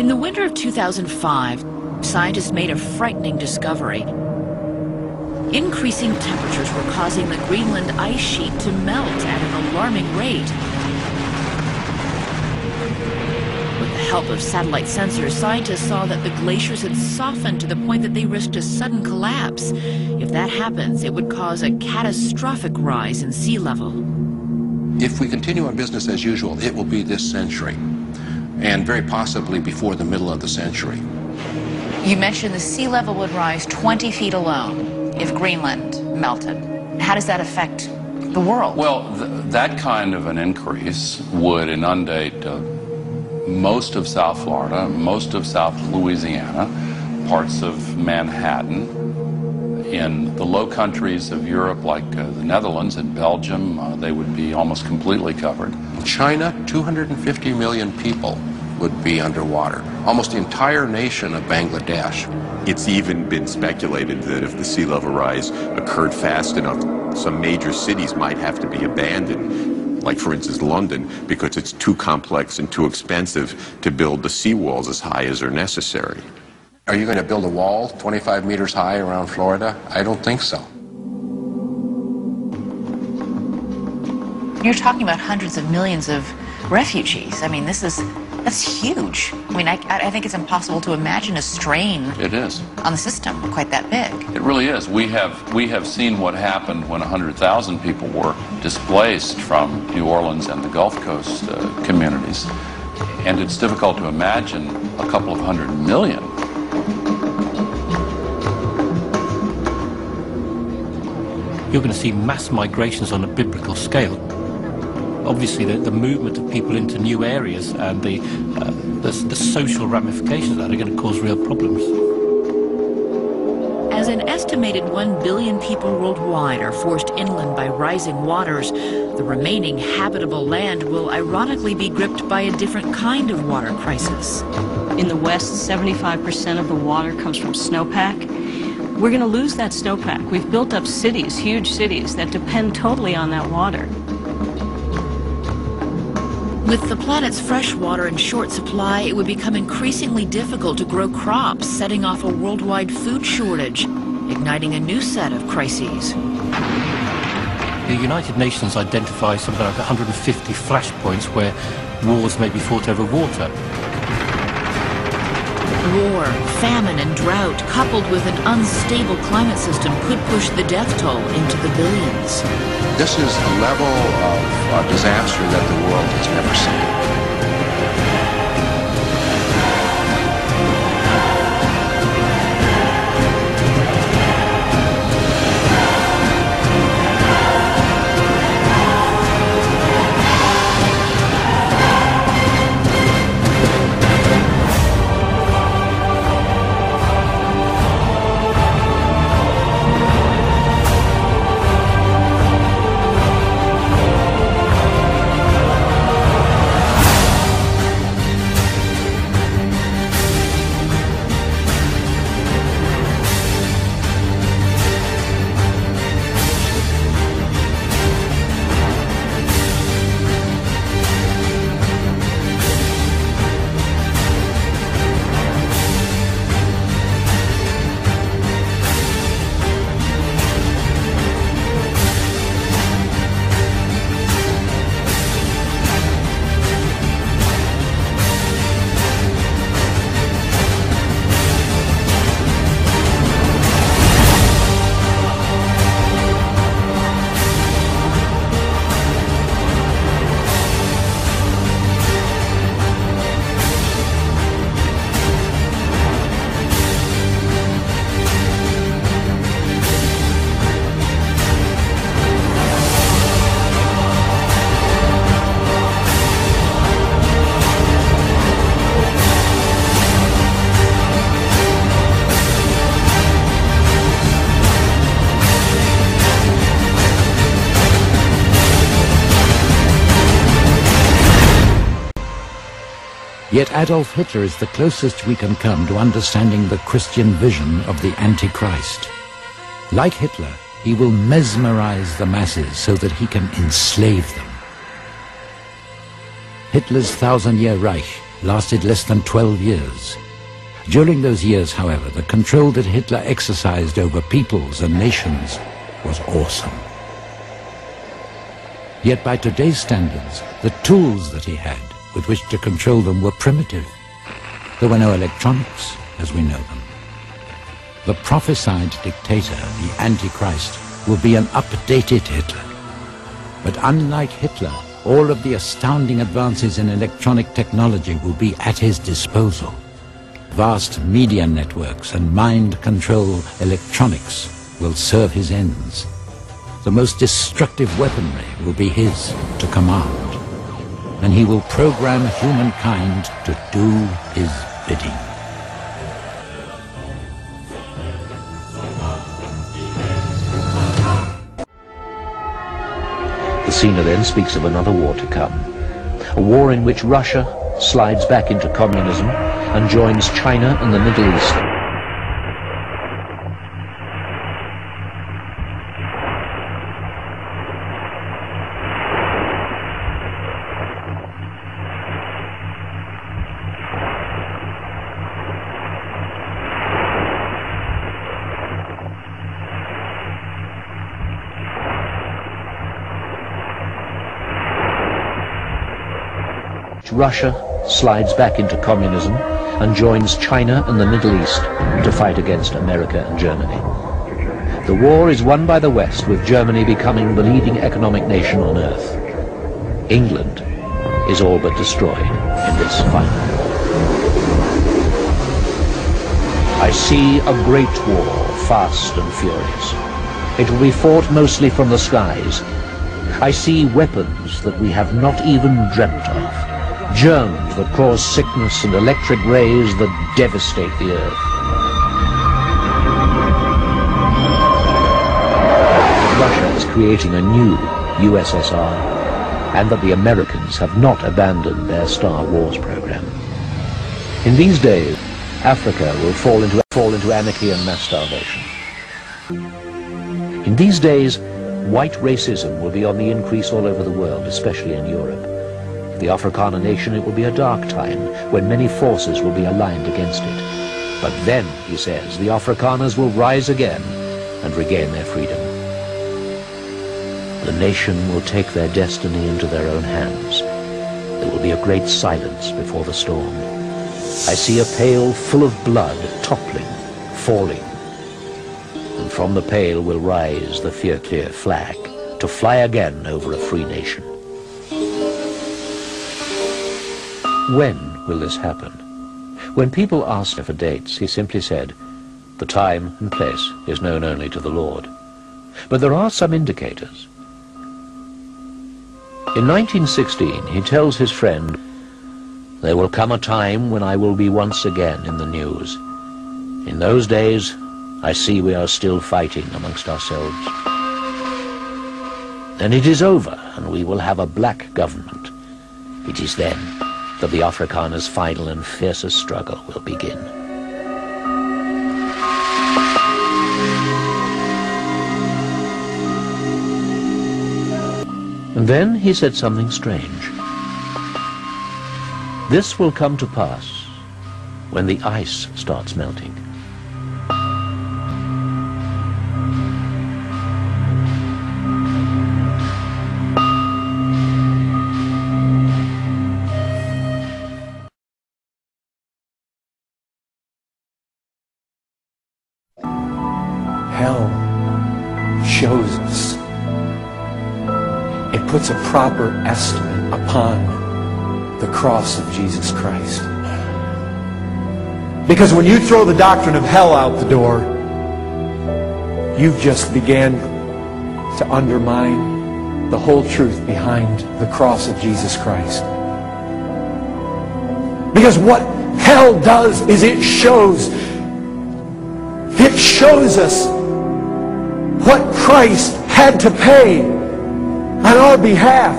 In the winter of 2005, scientists made a frightening discovery. Increasing temperatures were causing the Greenland ice sheet to melt at an alarming rate. With the help of satellite sensors, scientists saw that the glaciers had softened to the point that they risked a sudden collapse. If that happens, it would cause a catastrophic rise in sea level. If we continue on business as usual, it will be this century, and very possibly before the middle of the century. You mentioned the sea level would rise 20 feet alone if Greenland melted. How does that affect the world? Well, that kind of an increase would inundate most of South Florida, most of South Louisiana, parts of Manhattan. In the low countries of Europe, like the Netherlands and Belgium, they would be almost completely covered. In China, 250 million people would be underwater. Almost the entire nation of Bangladesh. It's even been speculated that if the sea level rise occurred fast enough, some major cities might have to be abandoned, like for instance London, because it's too complex and too expensive to build the seawalls as high as are necessary. Are you going to build a wall 25 meters high around Florida? I don't think so. You're talking about hundreds of millions of refugees. I mean, that's huge. I mean, I think it's impossible to imagine a strain It is. on the system quite that big. It really is. We have seen what happened when 100,000 people were displaced from New Orleans and the Gulf Coast communities. And it's difficult to imagine a couple of 100 million. You're going to see mass migrations on a biblical scale. Obviously, the movement of people into new areas and the social ramifications of that are going to cause real problems. As an estimated 1 billion people worldwide are forced inland by rising waters, the remaining habitable land will ironically be gripped by a different kind of water crisis. In the West, 75% of the water comes from snowpack. We're going to lose that snowpack. We've built up cities, huge cities, that depend totally on that water. With the planet's fresh water in short supply, it would become increasingly difficult to grow crops, setting off a worldwide food shortage, igniting a new set of crises. The United Nations identifies something like 150 flashpoints where wars may be fought over water. War, famine, and drought, coupled with an unstable climate system, could push the death toll into the billions. This is a level of disaster that the world has never seen. Yet Adolf Hitler is the closest we can come to understanding the Christian vision of the Antichrist. Like Hitler, he will mesmerize the masses so that he can enslave them. Hitler's 1,000-year Reich lasted less than 12 years. During those years, however, the control that Hitler exercised over peoples and nations was awesome. Yet by today's standards, the tools that he had with which to control them were primitive. There were no electronics as we know them. The prophesied dictator, the Antichrist, will be an updated Hitler. But unlike Hitler, all of the astounding advances in electronic technology will be at his disposal. Vast media networks and mind control electronics will serve his ends. The most destructive weaponry will be his to command, and he will program humankind to do his bidding. The Sina then speaks of another war to come, a war in which Russia slides back into communism and joins China and the Middle East. Russia slides back into communism and joins China and the Middle East to fight against America and Germany. The war is won by the West, with Germany becoming the leading economic nation on earth. England is all but destroyed in this final war. I see a great war, fast and furious. It will be fought mostly from the skies. I see weapons that we have not even dreamt of. Germs that cause sickness and electric rays that devastate the earth. Russia is creating a new USSR, and that the Americans have not abandoned their Star Wars program. In these days, Africa will fall into anarchy and mass starvation. In these days, white racism will be on the increase all over the world, especially in Europe. The Afrikaner nation, it will be a dark time when many forces will be aligned against it. But then, he says, the Afrikaners will rise again and regain their freedom. The nation will take their destiny into their own hands. There will be a great silence before the storm. I see a pail full of blood toppling, falling. And from the pail will rise the Fierclear flag to fly again over a free nation. When will this happen? When people asked for dates, he simply said, the time and place is known only to the Lord. But there are some indicators. In 1916, he tells his friend, there will come a time when I will be once again in the news. In those days, I see we are still fighting amongst ourselves. Then it is over, and we will have a black government. It is then that the Afrikaners' final and fiercest struggle will begin. And then he said something strange. This will come to pass when the ice starts melting. Hell shows us. It puts a proper estimate upon the cross of Jesus Christ. Because when you throw the doctrine of hell out the door, you've just began to undermine the whole truth behind the cross of Jesus Christ. Because what hell does is it shows us what Christ had to pay on our behalf.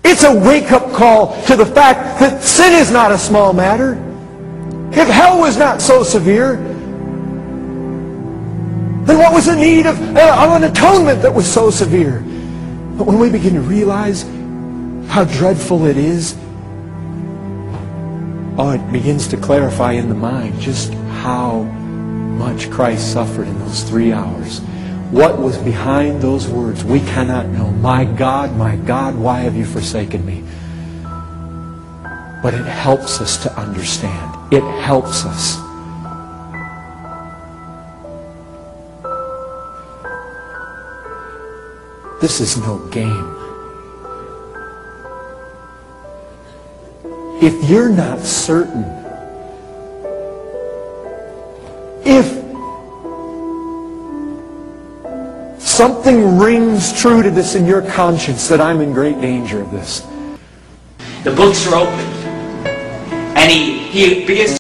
It's a wake-up call to the fact that sin is not a small matter. If hell was not so severe, then what was the need of an atonement that was so severe? But when we begin to realize how dreadful it is, oh, it begins to clarify in the mind just how much Christ suffered in those 3 hours. What was behind those words, we cannot know. My God, why have you forsaken me? But it helps us to understand. It helps us. This is no game. If you're not certain, if something rings true to this in your conscience that I'm in great danger of this. The books are open. And he begins